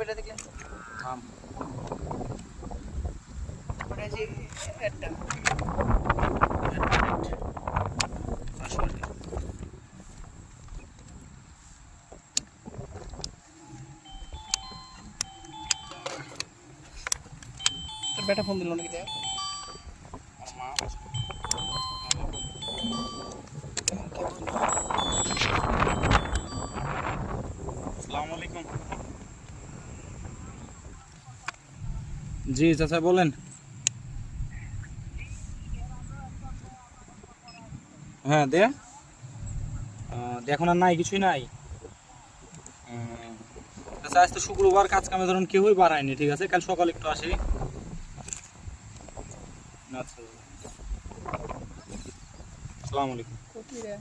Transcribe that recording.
বেটা দেখলেন থাম মানে যে একটা তোর বেটা ফোন দিল নাকি দেখ আসসালামু আলাইকুম। জি চাচা বলেন। হ্যাঁ দে এখন আর নাই, কিছুই নাই। আচ্ছা আজ তো শুক্রবার, কাজ কামে ধরুন কেউই বাড়ায়নি, ঠিক আছে কাল সকালে একটু আসি। আচ্ছা আসসালামু আলাইকুম। কোথায় রে